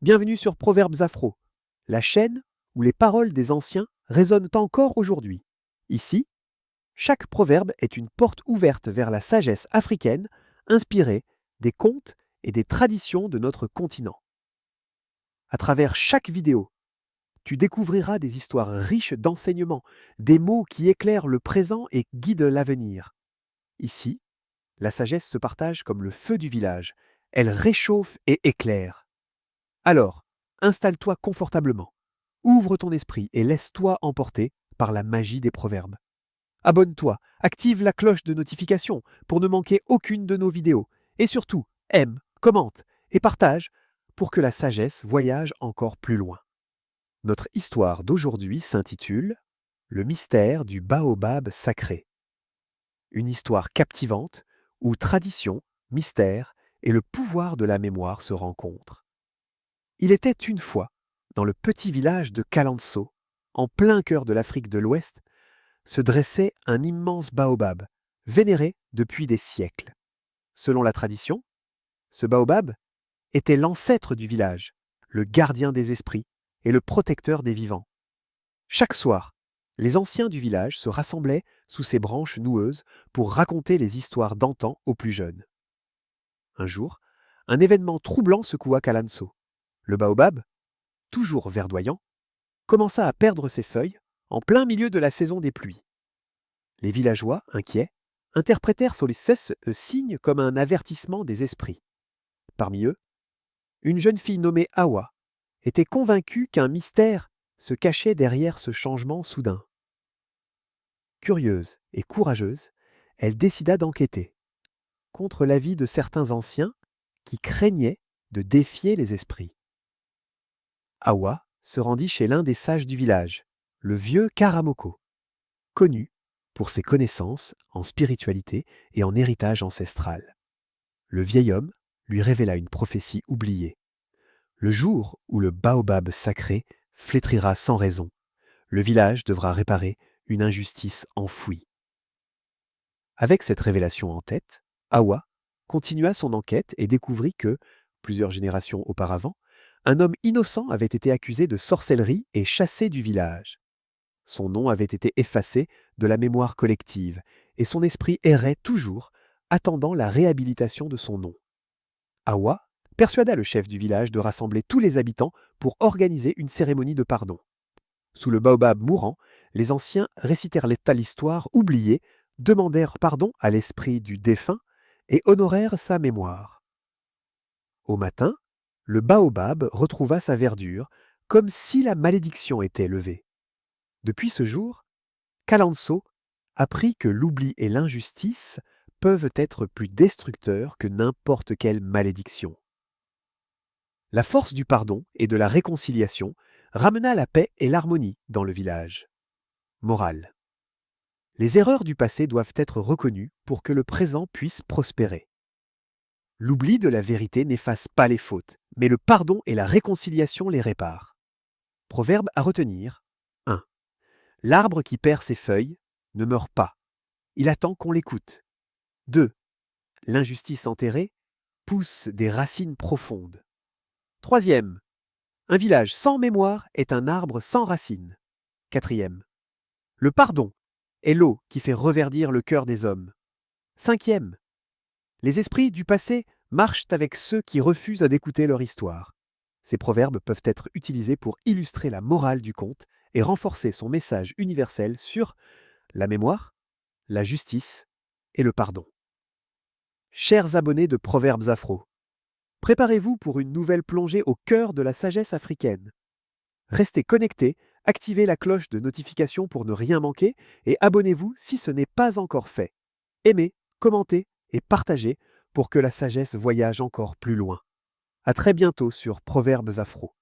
Bienvenue sur Proverbes Afro, la chaîne où les paroles des anciens résonnent encore aujourd'hui. Ici, chaque proverbe est une porte ouverte vers la sagesse africaine, inspirée des contes et des traditions de notre continent. À travers chaque vidéo, tu découvriras des histoires riches d'enseignements, des mots qui éclairent le présent et guident l'avenir. Ici, la sagesse se partage comme le feu du village. Elle réchauffe et éclaire. Alors, installe-toi confortablement, ouvre ton esprit et laisse-toi emporter par la magie des proverbes. Abonne-toi, active la cloche de notification pour ne manquer aucune de nos vidéos. Et surtout, aime, commente et partage pour que la sagesse voyage encore plus loin. Notre histoire d'aujourd'hui s'intitule Le mystère du baobab sacré. Une histoire captivante où tradition, mystère et le pouvoir de la mémoire se rencontrent. Il était une fois, dans le petit village de Kalanso, en plein cœur de l'Afrique de l'Ouest, se dressait un immense baobab, vénéré depuis des siècles. Selon la tradition, ce baobab était l'ancêtre du village, le gardien des esprits et le protecteur des vivants. Chaque soir, les anciens du village se rassemblaient sous ses branches noueuses pour raconter les histoires d'antan aux plus jeunes. Un jour, un événement troublant secoua Kalanso. Le baobab, toujours verdoyant, commença à perdre ses feuilles en plein milieu de la saison des pluies. Les villageois, inquiets, interprétèrent ce signe comme un avertissement des esprits. Parmi eux, une jeune fille nommée Awa était convaincue qu'un mystère se cachait derrière ce changement soudain. Curieuse et courageuse, elle décida d'enquêter, contre l'avis de certains anciens qui craignaient de défier les esprits. Awa se rendit chez l'un des sages du village, le vieux Karamoko, connu pour ses connaissances en spiritualité et en héritage ancestral. Le vieil homme lui révéla une prophétie oubliée. Le jour où le baobab sacré flétrira sans raison, le village devra réparer une injustice enfouie. Avec cette révélation en tête, Awa continua son enquête et découvrit que, plusieurs générations auparavant, un homme innocent avait été accusé de sorcellerie et chassé du village. Son nom avait été effacé de la mémoire collective, et son esprit errait toujours, attendant la réhabilitation de son nom. Awa persuada le chef du village de rassembler tous les habitants pour organiser une cérémonie de pardon. Sous le baobab mourant, les anciens récitèrent l'histoire oubliée, demandèrent pardon à l'esprit du défunt et honorèrent sa mémoire. Au matin, le baobab retrouva sa verdure, comme si la malédiction était levée. Depuis ce jour, Kalanso apprit que l'oubli et l'injustice peuvent être plus destructeurs que n'importe quelle malédiction. La force du pardon et de la réconciliation ramena la paix et l'harmonie dans le village. Morale. Les erreurs du passé doivent être reconnues pour que le présent puisse prospérer. L'oubli de la vérité n'efface pas les fautes, mais le pardon et la réconciliation les réparent. Proverbe à retenir. 1. L'arbre qui perd ses feuilles ne meurt pas. Il attend qu'on l'écoute. 2. L'injustice enterrée pousse des racines profondes. 3. Un village sans mémoire est un arbre sans racines. 4. Le pardon est l'eau qui fait reverdir le cœur des hommes. 5. Les esprits du passé marchent avec ceux qui refusent d'écouter leur histoire. Ces proverbes peuvent être utilisés pour illustrer la morale du conte et renforcer son message universel sur la mémoire, la justice et le pardon. Chers abonnés de Proverbes Afro, préparez-vous pour une nouvelle plongée au cœur de la sagesse africaine. Restez connectés, activez la cloche de notification pour ne rien manquer et abonnez-vous si ce n'est pas encore fait. Aimez, commentez et partagez pour que la sagesse voyage encore plus loin. À très bientôt sur Proverbes Afro.